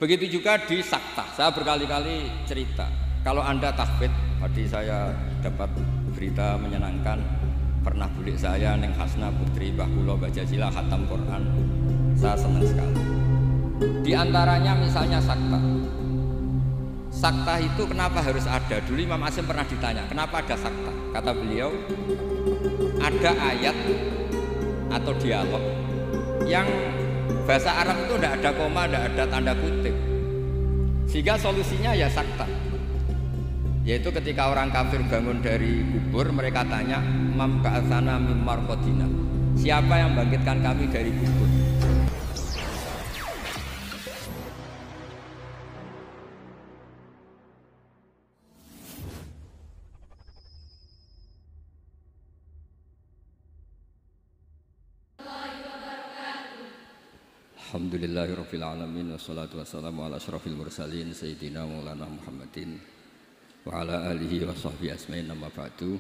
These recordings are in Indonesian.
Begitu juga di sakta. Saya berkali-kali cerita. Kalau Anda tahfidz, tadi saya dapat berita menyenangkan, pernah bulik saya Neng Hasna Putri Mbah Kula Bajajila khatam Quran. Saya senang sekali. Di antaranya misalnya sakta. Sakta itu kenapa harus ada? Dulu Imam Asy'im pernah ditanya, kenapa ada sakta? Kata beliau, ada ayat atau dialog yang bahasa Arab itu tidak ada koma, tidak ada tanda kutip, sehingga solusinya ya sakta. Yaitu ketika orang kafir bangun dari kubur, mereka tanya, Mam ba'atsana mim marqadina, siapa yang bangkitkan kami dari kubur? Alhamdulillahirabbil alamin wassalatu wassalamu ala asyrafil mursalin sayyidina maulana Muhammadin wa ala alihi wa sahbihi asma'in amma ba'du.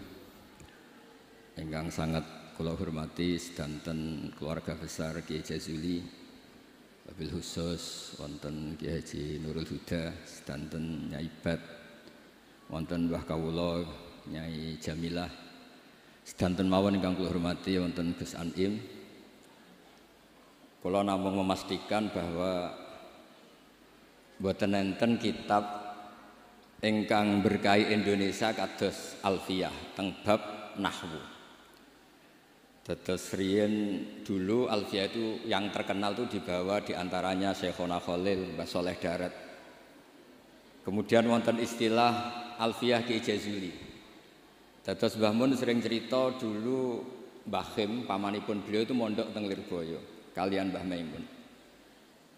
Ingkang sangat kula hormati sedanten keluarga besar Kiai Jazuli, wabil khusus wonten Kiai Haji Nurul Huda, sedanten Nyai Bat, wonten Mbah Kawula Nyai Jamilah, sedanten mawon ingkang kula hormati wonten Gus Anim. Kula namung memastikan bahwa boten enten kitab ingkang berkahi Indonesia kados Alfiyah teng bab nahwu. Dados riyen dulu Alfiyah itu yang terkenal itu dibawa diantaranya Syekhona Khalil, Mbah Soleh Darat. Kemudian wonten istilah Alfiyah Kiai Jazuli. Dados Mbah Mun sering cerita dulu Mbah Khim pamanipun beliau itu mondok teng Lirboyo kalian Mbah Maimun.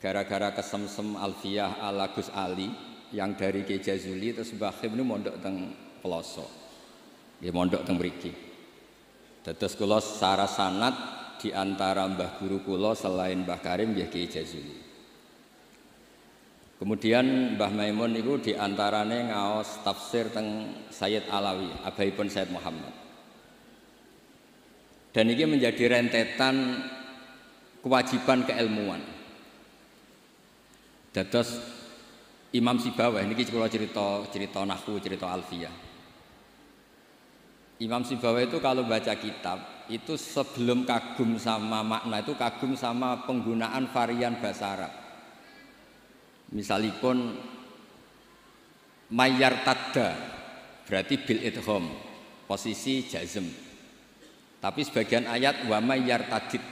Gara-gara kesemsem Alfiyah ala Gus Ali yang dari Kiai Jazuli, terus Mbah Khim ini mondok teng Peloso. Dia mondok teng mriki. Dados kula secara sanad di antara mbah guru kula selain Mbah Karim nggih Kiai Jazuli. Kemudian Mbah Maimun itu di antarane ngaos tafsir teng Sayyid Alawi, abahipun Sayyid Muhammad. Dan ini menjadi rentetan kewajiban keilmuan. Dados Imam Sibawayh niki kula cerita nahwu, cerita Alfiyah. Imam Sibawayh itu kalau baca kitab itu sebelum kagum sama makna itu kagum sama penggunaan varian bahasa Arab. Misalipun mayyar tadda berarti bil idgham, posisi jazm. Tapi sebagian ayat wa mayyar tadid,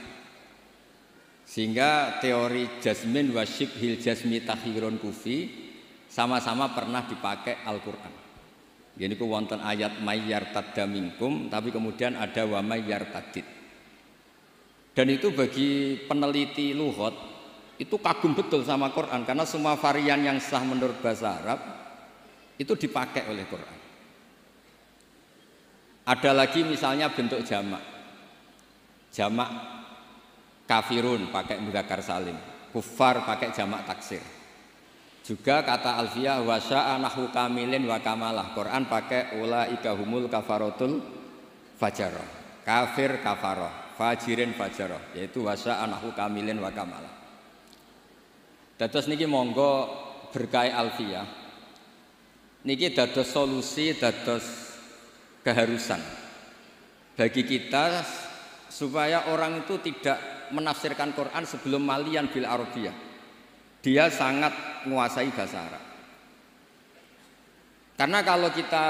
sehingga teori jazmin wa syibhil jazmi takhirun kufi sama-sama pernah dipakai Al-Quran. Jadi ku wonten ayat mayyar tadda minkum, tapi kemudian ada wa mayyar tadid. Dan itu bagi peneliti lughat itu kagum betul sama Quran, karena semua varian yang sah menurut bahasa Arab itu dipakai oleh Quran. Ada lagi misalnya bentuk jamak. Jamak kafirun pakai mudzakkar salim, kufar pakai jamak taksir. Juga kata Alfiyah wa sya'a nahwu kamilin wa kamalah. Quran pakai ulaika humul kafaratul fajarah. Kafir kafarah, fajirin fajarah, yaitu wa sya'a nahwu kamilin wa kamalah. Dados niki monggo berkah Alfiyah. Niki dados solusi, dados keharusan bagi kita supaya orang itu tidak menafsirkan Quran sebelum malian bil Arabiyah. Dia sangat menguasai bahasa Arab. Karena kalau kita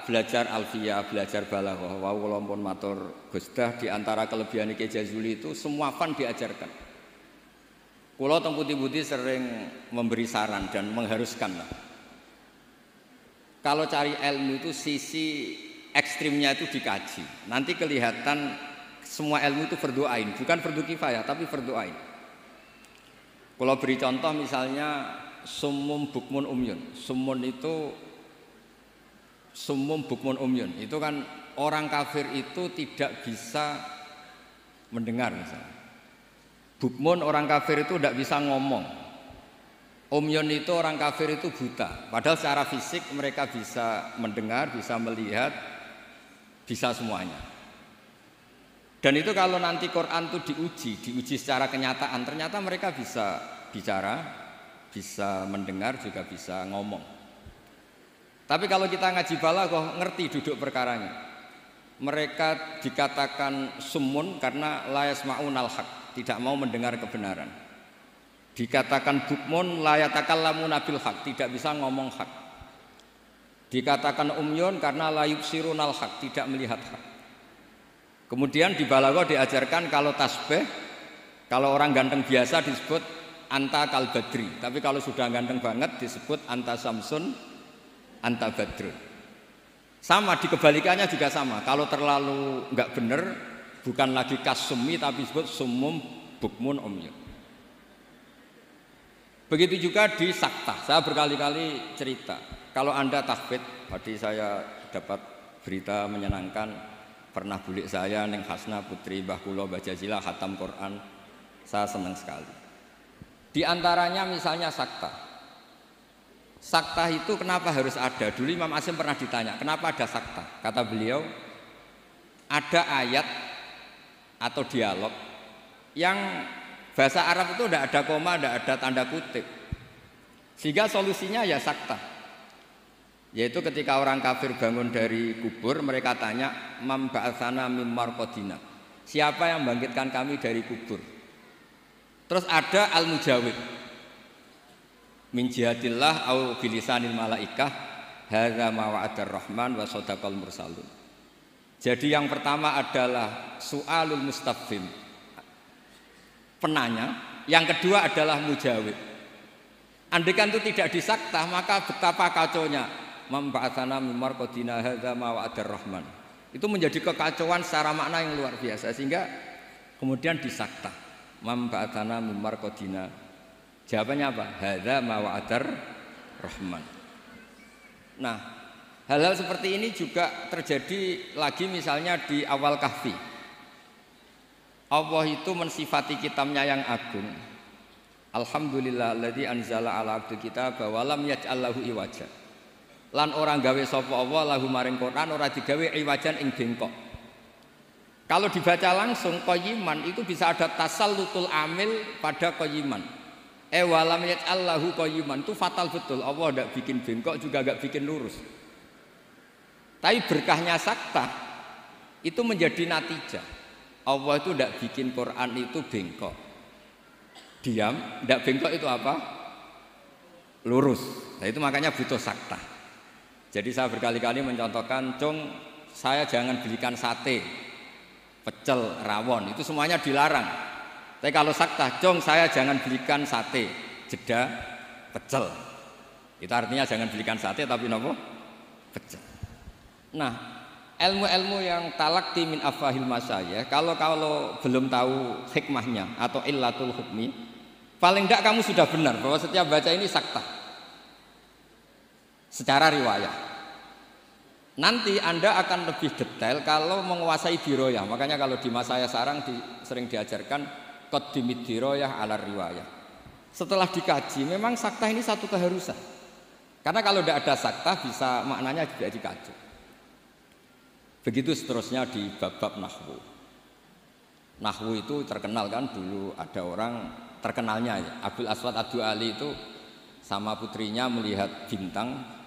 belajar Alfiyah, belajar balaghah, wa kula pun matur Gusdah di antara kelebihan Kiai Jazuli itu semua fan diajarkan. Kula teng putih-putih sering memberi saran dan mengharuskan lah. Kalau cari ilmu itu sisi ekstrimnya itu dikaji. Nanti kelihatan semua ilmu itu fardu ain, bukan fardu kifayah tapi fardu ain. Kalau beri contoh misalnya summum bukmun umyun. Summun itu summum bukmun umyun. Itu kan orang kafir itu tidak bisa mendengar misalnya. Bukmun orang kafir itu tidak bisa ngomong. Umyun itu orang kafir itu buta. Padahal secara fisik mereka bisa mendengar, bisa melihat, bisa semuanya. Dan itu kalau nanti Quran itu diuji secara kenyataan, ternyata mereka bisa bicara, bisa mendengar juga bisa ngomong. Tapi kalau kita ngaji balaghah ngerti duduk perkaranya. Mereka dikatakan summun karena la yasma'unal haq, tidak mau mendengar kebenaran. Dikatakan bukmun la yatakallamuna bil haq, tidak bisa ngomong hak. Dikatakan umyun karena la yubsirunal haq, tidak melihat hak. Kemudian di balaghah diajarkan kalau tasbih, kalau orang ganteng biasa disebut anta kal badri, tapi kalau sudah ganteng banget disebut anta samsun, anta badrun. Sama di kebalikannya juga sama. Kalau terlalu nggak benar, bukan lagi kasumi tapi disebut sumum bukmun umyun. Begitu juga di sakta. Saya berkali-kali cerita. Kalau Anda tahfidz, tadi saya dapat berita menyenangkan, pernah bulik saya Neng Hasna putri Mbah Kula Bajazila khatam Quran. Saya senang sekali. Di antaranya misalnya sakta. Sakta itu kenapa harus ada? Dulu Imam Asy'im pernah ditanya, kenapa ada sakta? Kata beliau, ada ayat atau dialog yang bahasa Arab itu tidak ada koma, tidak ada tanda kutip. Sehingga solusinya ya sakta. Yaitu ketika orang kafir bangun dari kubur, mereka tanya, "Mam ba'atsana mim marqadina." Siapa yang membangkitkan kami dari kubur? Terus ada al-mujawib. Min jihatillah au bilisanil malaikah hadza ma wa'adar rahman wa sadaqal mursalun. Jadi yang pertama adalah su'alul mustafhim, penanya, yang kedua adalah mujawib. Andaikan itu tidak disakta, maka betapa kacaunya. Memba'atsana mim marqadina hadza ma wa'adar rahman. Itu menjadi kekacauan secara makna yang luar biasa, sehingga kemudian disakta. Memba'atsana mim marqadina. Jawabannya apa? Hadza ma wa'adar rahman. Nah, hal-hal seperti ini juga terjadi lagi misalnya di awal Kahfi. Allah itu mensifati kitabnya yang agung. Alhamdulillahilladzi anzala ala abdi kitaba wa lam yaj'al lahu iwaja. Lan orang gawe sapa Allah lahu maring Quran ora digawe iwajan ing bengkok. Kalau dibaca langsung qayyiman itu bisa ada tasallutul amil pada qayyiman. Walam yaj'al lahu qayyiman itu fatal betul. Allah tidak bikin bengkok juga enggak bikin lurus. Tapi berkahnya sakta itu menjadi natijah. Allah itu tidak bikin Quran itu bengkok. Diam, tidak bengkok itu apa? Lurus. Nah itu makanya butuh sakta. Jadi saya berkali-kali mencontohkan, Cung, saya jangan belikan sate, pecel, rawon, itu semuanya dilarang. Tapi kalau sakta, Cung, saya jangan belikan sate, jeda, pecel. Itu artinya jangan belikan sate tapi nopo? Pecel. Nah, ilmu-ilmu yang talaqti min afahil masyayikh, kalau belum tahu hikmahnya atau illatul hukmi, paling tidak kamu sudah benar bahwa setiap baca ini sakta secara riwayat. Nanti Anda akan lebih detail kalau menguasai diroyah. Makanya kalau di masa saya sekarang sering diajarkan qaddimid diroyah ala riwayah. Setelah dikaji, memang sakta ini satu keharusan. Karena kalau tidak ada sakta bisa maknanya juga dikaji. Begitu seterusnya di bab-bab nahwu. Nahwu itu terkenal kan, dulu ada orang terkenalnya ya, Abdul Aswad Ad-Du'ali itu sama putrinya melihat bintang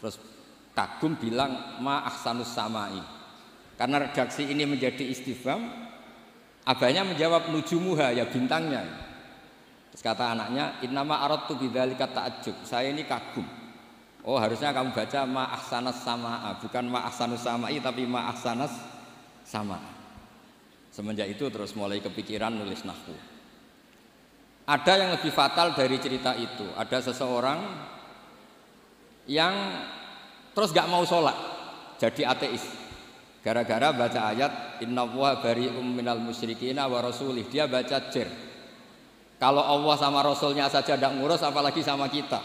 terus kagum bilang ma ahsanus samai. Karena redaksi ini menjadi istifham, abahnya menjawab nujumuha, ya bintangnya. Terus kata anaknya, innama aradtu bidzalika ta'ajjub, saya ini kagum. Oh harusnya kamu baca ma ahsanas samaa, bukan ma ahsanus samai tapi ma ahsanas sama. Semenjak itu terus mulai kepikiran nulis nahwu. Ada yang lebih fatal dari cerita itu. Ada seseorang yang terus gak mau sholat, jadi ateis. Gara-gara baca ayat innallaha bari'um minal musyrikina wa rasulih, dia baca jer. Kalau Allah sama Rasulnya saja tidak ngurus, apalagi sama kita.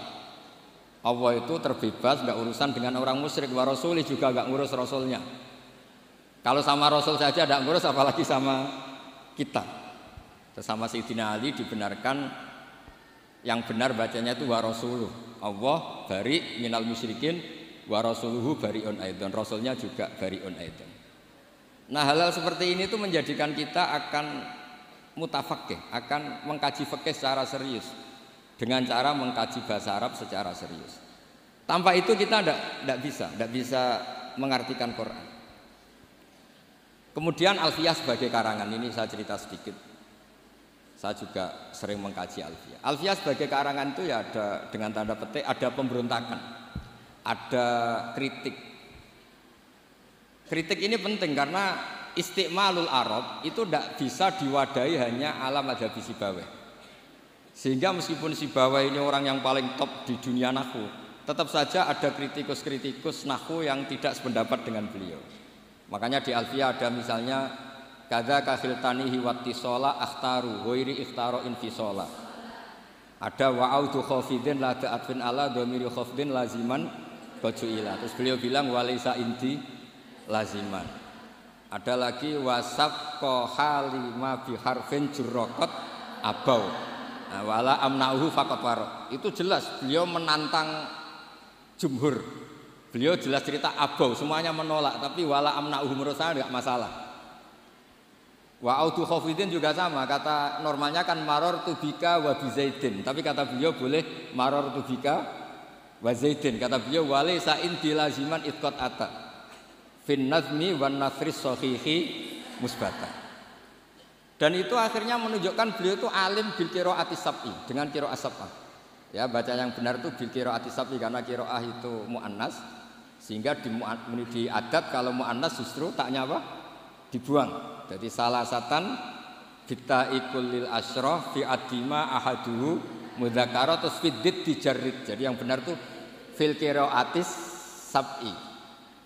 Allah itu terbebas, tidak urusan dengan orang musyrik, wa rasulih juga nggak ngurus Rasulnya. Kalau sama Rasul saja tidak ngurus, apalagi sama kita. Sama Sayyidina Ali dibenarkan yang benar bacanya itu wa rasuluh. Allah bari minal musyrikin wa rasuluhu bari'un aidan, Rasulnya juga bari'un aidan. Nah hal-hal seperti ini itu menjadikan kita akan mutafaqih, akan mengkaji fikih secara serius. dengan cara mengkaji bahasa Arab secara serius. Tanpa itu kita tidak bisa mengartikan Quran. Kemudian Alfiyah sebagai karangan, ini saya cerita sedikit. Saya juga sering mengkaji Alfiyah. Alfiyah sebagai karangan itu ya ada dengan tanda petik, ada pemberontakan, ada kritik. Kritik ini penting karena istiqmalul Arab itu tidak bisa diwadahi hanya ala madhabi Sibawayh. Sehingga meskipun Sibawayh ini orang yang paling top di dunia nahwu, tetap saja ada kritikus-kritikus nahwu yang tidak sependapat dengan beliau. Makanya di Alfiyah ada misalnya kadza kahiltanihi wattisola akhtaru ghairi ikhtaro infisola. Ada wa'audu khafidin la ta'atfin ala dhamiri khafdin laziman bajuila. Terus beliau bilang walaysa inti laziman. Ada lagi wasaf halima biharfin jurraqat abau. Nah, wala amnauhu faqat warok. Itu jelas beliau menantang jumhur. Beliau jelas cerita abau, semuanya menolak, tapi wala amnauhu menurut saya enggak masalah. Wa autu khafidin juga sama, kata normalnya kan maror tubika wa bizaidin, tapi kata beliau boleh maror tubika wa zaidin. Kata beliau walaysa inti laziman itqat ata fin nazmi wan nasri sahihi musbata. Dan itu akhirnya menunjukkan beliau itu alim bil qiraatis sab'i, dengan qiraah sab'ah. Ya, baca yang benar itu bil qiraatis sab'i karena qiraah itu muannas, sehingga di adat kalau muannas justru taknya apa? Dibuang. Jadi salasatan kita ikulil asyraf fi adima ahaduhu mudzakkara terus fiddit dijarrid. Jadi yang benar tuh fil qiraatis sab'i.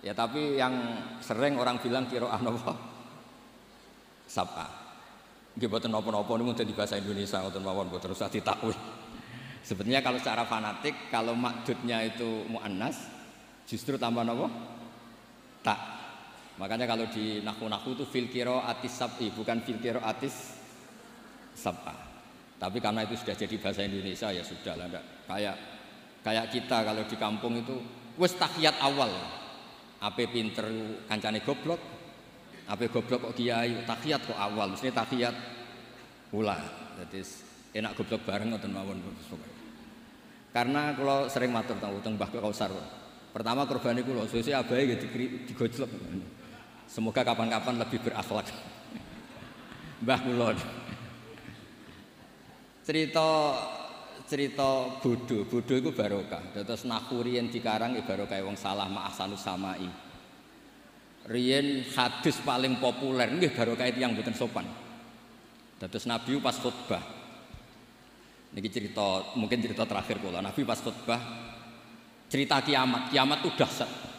Ya tapi yang sering orang bilang qiraah napa? Sab'ah. Nggih boten napa-napa niku dadi bahasa Indonesia ngoten mawon boten usah ditakwil. Sebetulnya kalau secara fanatik kalau makdudnya itu muannas justru tambah napa? Tak. Makanya kalau di nahwu itu fil qiraatis sab'i bukan fil qiraatis sab'ah. Tapi karena itu sudah jadi bahasa Indonesia ya sudahlah enggak. Kayak kita kalau di kampung itu wis tahiyat awal. Ape pinter kancane goblok. Ape goblok kok kiai tahiyat kok awal, mesti tahiyat ula. Jadi enak goblok bareng ngoten mawon. Karena kalau sering matur teng Mbah Kausar. Pertama korban iku lho, sesuk abahe nggih digojlok. Semoga kapan-kapan lebih berakhlak. Mbah kula. Cerita bodho iku barokah. Terus nahwu riyen dikarang barokah wong salah ma ahsanus samai. Riyen hadis paling populer nggih barokah tiyang mboten sopan. Terus Nabi pas khutbah. Niki mungkin cerita terakhir kula. Nabi pas khutbah cerita kiamat itu dahsyat.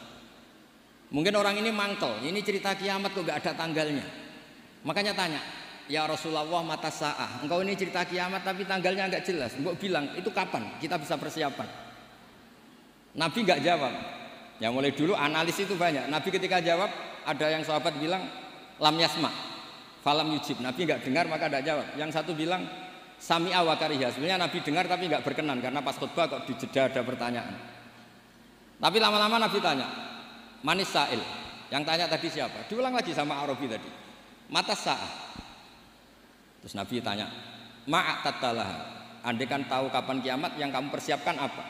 Mungkin orang ini mangkel, ini cerita kiamat kok enggak ada tanggalnya. Makanya tanya, ya Rasulullah mata sa'ah. Engkau ini cerita kiamat tapi tanggalnya enggak jelas. Engkau bilang, itu kapan kita bisa persiapan? Nabi enggak jawab. Ya mulai dulu analis itu banyak. Nabi ketika jawab, ada yang sahabat bilang lam yasma, falam yujib. Nabi enggak dengar maka enggak jawab. Yang satu bilang sami'a wa kariha. Sebenarnya Nabi dengar tapi enggak berkenan karena pas khutbah kok di jeda ada pertanyaan. Tapi lama-lama Nabi tanya, manis sa'il. Yang tanya tadi siapa? Diulang lagi sama Arabi tadi. Mata sa'ah. Terus Nabi tanya, ma'at tattalah. Andai kan tahu kapan kiamat, yang kamu persiapkan apa?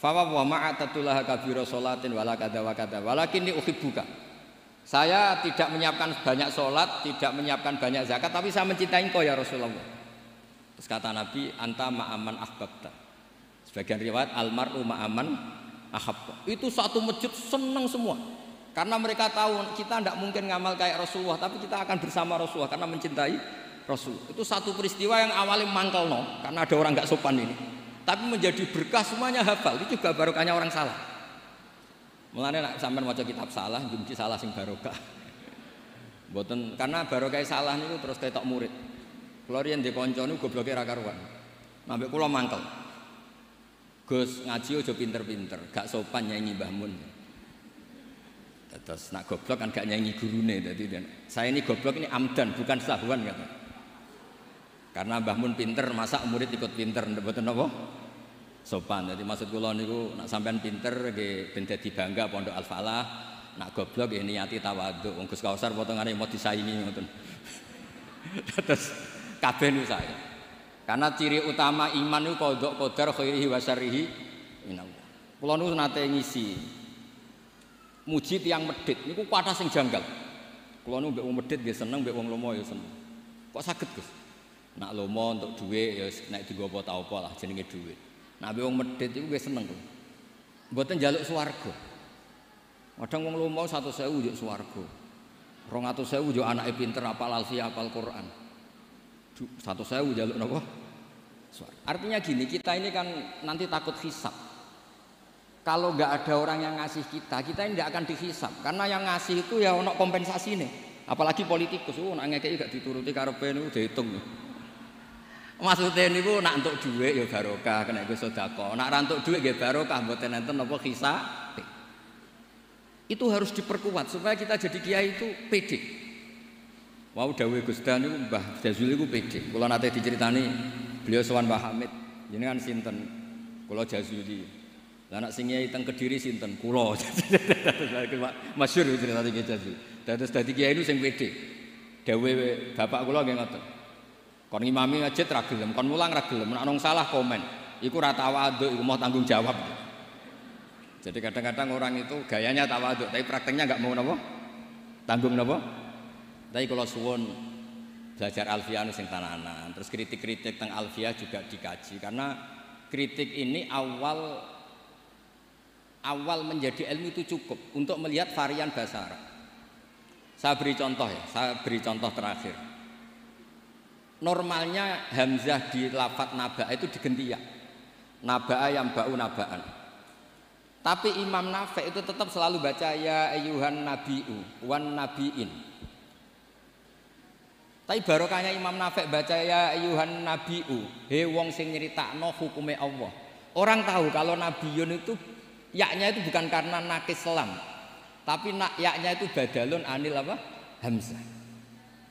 Fawa wa ma'atatullaha kabira sholatin wala kada wa kada walakinni uhibbuka. Saya tidak menyiapkan banyak sholat, tidak menyiapkan banyak zakat, tapi saya mencintai engkau ya Rasulullah. Terus kata Nabi, anta ma'aman ahbabta. Sebagian riwayat almar'u ma'aman ahabba. Itu satu masjid senang semua. Karena mereka tahu kita tidak mungkin ngamal kayak Rasulullah, tapi kita akan bersama Rasulullah karena mencintai Rasul. Itu satu peristiwa yang awalnya mangkel karena ada orang nggak sopan ini. Tapi menjadi berkah semuanya hafal. Itu juga barokahnya orang salah. Mulane nek sampean maca kitab salah, benci salah sing barokah. Mboten karena barokah salah niku terus ketok murid. Kula riyen ndek kanca niku gobloke ra karuan. Ambek kula mangkel. Gus ngaji aja pinter-pinter, gak sopan nyanyi Mbah Mun. Terus nak goblok kan gak nyanyi gurune dadi saya ini goblok ini amdan bukan sahwan kata. Karena Mbah Mun pinter, masa murid ikut pinter, mboten napa? Sopan. Jadi maksud kula niku nak sampean pinter nggih ben dadi bangga Pondok Al-Falah, nak goblok nggih niati tawadhu. Wong Gus Kausar potongane mau disaingi ngoten. Terus kabeh niku saya. Karena ciri utama iman itu qadha qadar khairihi wa syarrihi minallah. Kula niku nate ngisi muji tiyang medhit niku kathah sing janggal. Kula niku mbek wong medhit nggih seneng, mbek wong lomo ya seneng. Kok saged, Gus? Nak lomo untuk dhuwit ya nek dienggo apa ta apa lah jenenge dhuwit. Nak mbek wong medhit iku nggih seneng kok. Mboten njaluk swarga. Kadang wong lomo 100.000 njuk swarga. 200.000 njuk anake pinter apal alfiyah apal Quran. 100.000 njaluk napa? Swarga. Artinya gini, kita ini kan nanti takut hisab. Kalau nggak ada orang yang ngasih kita ini nggak akan dihisab. Karena yang ngasih itu ya ono kompensasi nih. Apalagi politikus, nak ngekeki gak dituruti karepe niku diitung. Maksudnya niku nak entuk dhuwit ya barokah, kena iku sedekah. Nak ra entuk dhuwit nggih barokah, mboten enten napa hisab. Itu harus diperkuat supaya kita jadi kiai itu pede. Wau dawuh Gus Dan niku Mbah Jazuli niku pede. Kula nate diceritani beliau sowan Mbah Hamid. Jenengan sinten? Kula Jazuli. Lah anak sing kiai teng Kediri sinten? Kula. Masyhur cerita iki Jazuli. Dados dadi kiai niku sing pede. Dawuh bapak kula nggih ngoten. Kon ngimami masjid ra gelem, kon mulang ra gelem, nek ana salah komen. Iku ra tawaduk, iku mau tanggung jawab. Jadi kadang-kadang orang itu gayanya tawaduk, tapi prakteknya nggak mau napa? Tanggung napa? Tapi kalau suwun belajar alfiyah sing tananan, terus kritik-kritik tentang alfiyah juga dikaji karena kritik ini awal menjadi ilmu itu cukup untuk melihat varian bahasa Arab. Saya beri contoh terakhir. Normalnya hamzah di lafadz naba itu diganti ya. Naba'a yang ba'u naba'an. Tapi Imam Nafi' itu tetap selalu baca ya ayyuhan nabi'u wan nabi'in. Tapi barokahnya Imam Nafi' baca ya ayyuhan nabi'u, he wong sing nyeritakno hukume Allah. Orang tahu kalau nabiyun itu yaknya itu bukan karena nakis selam, tapi yaknya itu badalun anil apa? Hamzah.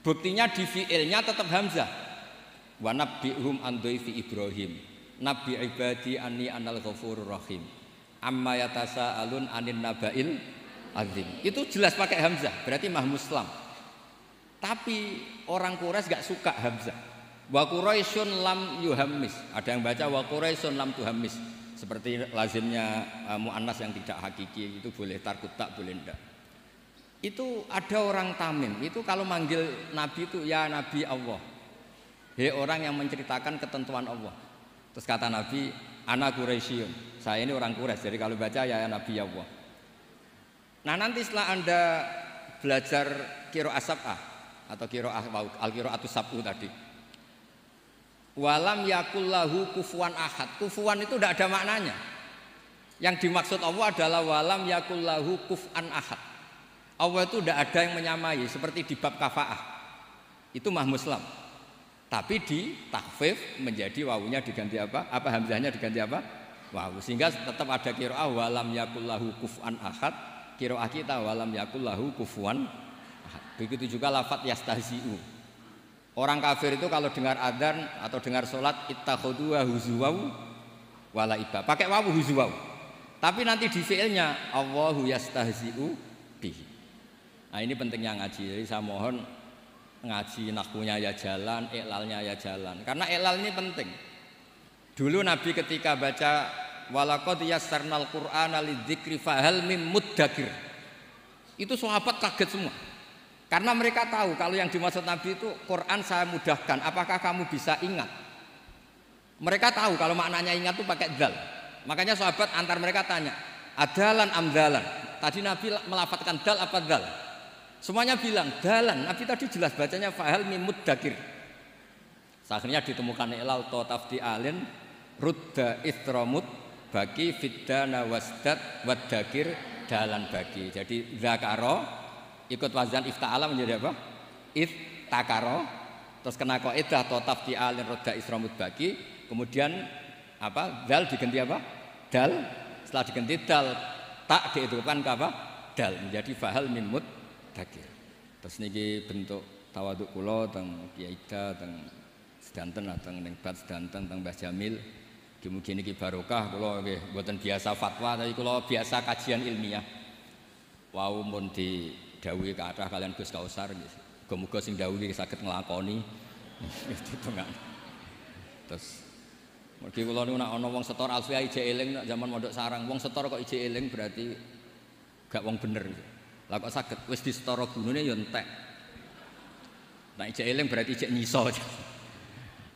Buktinya di fi'ilnya tetap hamzah. Wa nabbi'hum an dhaifi Ibrahim. Nabi ibadi anni anal ghafurur rahim. Amma yatasaalun anin naba'il azim. Itu jelas pakai hamzah, berarti mahmuslam. Tapi orang Quraisy gak suka hamzah. Wa Quraisyun lam yuhammis. Ada yang baca wa Quraisyun lam tuhammis. Seperti lazimnya muannas yang tidak hakiki, itu boleh tarkut tak boleh ndak. Itu ada orang Tamim, itu kalau manggil Nabi itu ya Nabi Allah. Hei orang yang menceritakan ketentuan Allah. Terus kata Nabi, ana Quraisyun. Saya ini orang Quraisy, jadi kalau baca ya Nabi Allah. Nah nanti setelah Anda belajar qiraah sab'ah atau qiraah al-qiraatus sab'u tadi. Walam yakullahu kufuwan ahad. Kufuwan itu tidak ada maknanya. Yang dimaksud Allah adalah walam yakullahu kuf'an ahad. Allah itu tidak ada yang menyamai seperti di bab kafaah. Itu mahmuslam. Tapi di takhfif menjadi wawunya diganti apa? Apa hamzahnya diganti apa? Wawu. Sehingga tetap ada qiraah walam yakullahu kuf'an ahad. Qiraah kita walam yakullahu kufuwan ahad. Begitu juga lafadz yastahzi'u. Orang kafir itu kalau dengar adzan atau dengar sholat ittakhadhu huzuwaw wala iba. Pakai wawu huzuwaw. Tapi nanti di fi'ilnya Allahu yastahzi'u bihi. Nah ini pentingnya ngaji. Jadi saya mohon ngaji nahwunya ya jalan, iklalnya ya jalan. Karena iklal ini penting. Dulu Nabi ketika baca walaqad yassarnal Qur'ana lidzikri fahal mim muddakir. Itu sahabat kaget semua. Karena mereka tahu kalau yang dimaksud Nabi itu Quran saya mudahkan, apakah kamu bisa ingat? Mereka tahu kalau maknanya ingat itu pakai dzal. Makanya sahabat antar mereka tanya, adalan amdalan. Tadi Nabi melafadzkan dal apa dzal? Semuanya bilang dalan. Nabi tadi jelas bacanya fahal mim muddakir. Akhirnya ditemukan ilal tafdi alin rudda istramut bagi fiddana wasdat wadakir dalan bagi. Jadi zakaro ikut wazan ifta'ala menjadi apa? Iftakaro. Terus kena kaidah tafdi alin rudda istramut bagi. Kemudian apa? Dal diganti apa? Dal. Setelah diganti dal tak diidupkan ke apa? Dal menjadi fahal mim muddakir. Terus niki bentuk tawaduk kula teng Kiai Ida teng sedanten teng ning Bat sedanten teng Mbah Jamil. Mugi niki barokah kula nggih mboten biasa fatwa tapi kula biasa kajian ilmiah. Wau mun didhawuhi kathah kalian Gus Kausar nggih. Muga-muga sing dawuhi saged nglakoni. Terus mergi kula niku nek ana wong setor alfiah ijek eling nek zaman mondok sarang, wong setor kok ijek eling berarti gak wong bener. Lah kok saged wis disetara gunune ya entek. Nek ijek eling berarti ijek nyiso.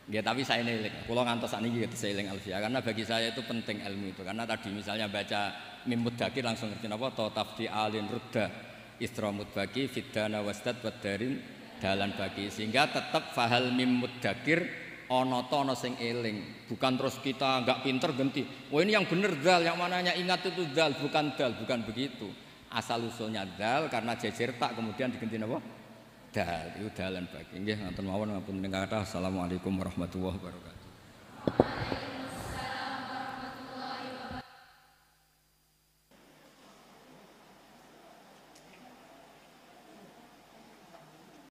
Nggih, tapi saya eling. Kula ngantos sakniki saya eling alfiah karena bagi saya itu penting ilmu itu. Karena tadi misalnya baca mim mudakir langsung ngerti napa ta tafdi alin rudda isra mudbaki fidana wasdad wadarin dalan bagi sehingga tetap fahal mim mudakir ana ta ana sing eling. Bukan terus kita enggak pinter ganti. Oh ini yang bener dal, yang mananya ingat itu dal, bukan begitu. Asal usulnya dal karena jejer tak kemudian diganti napa? Dal, itu dalan bagi. Nggih, ngoten mawon ngapunten kathah. Assalamualaikum warahmatullahi wabarakatuh.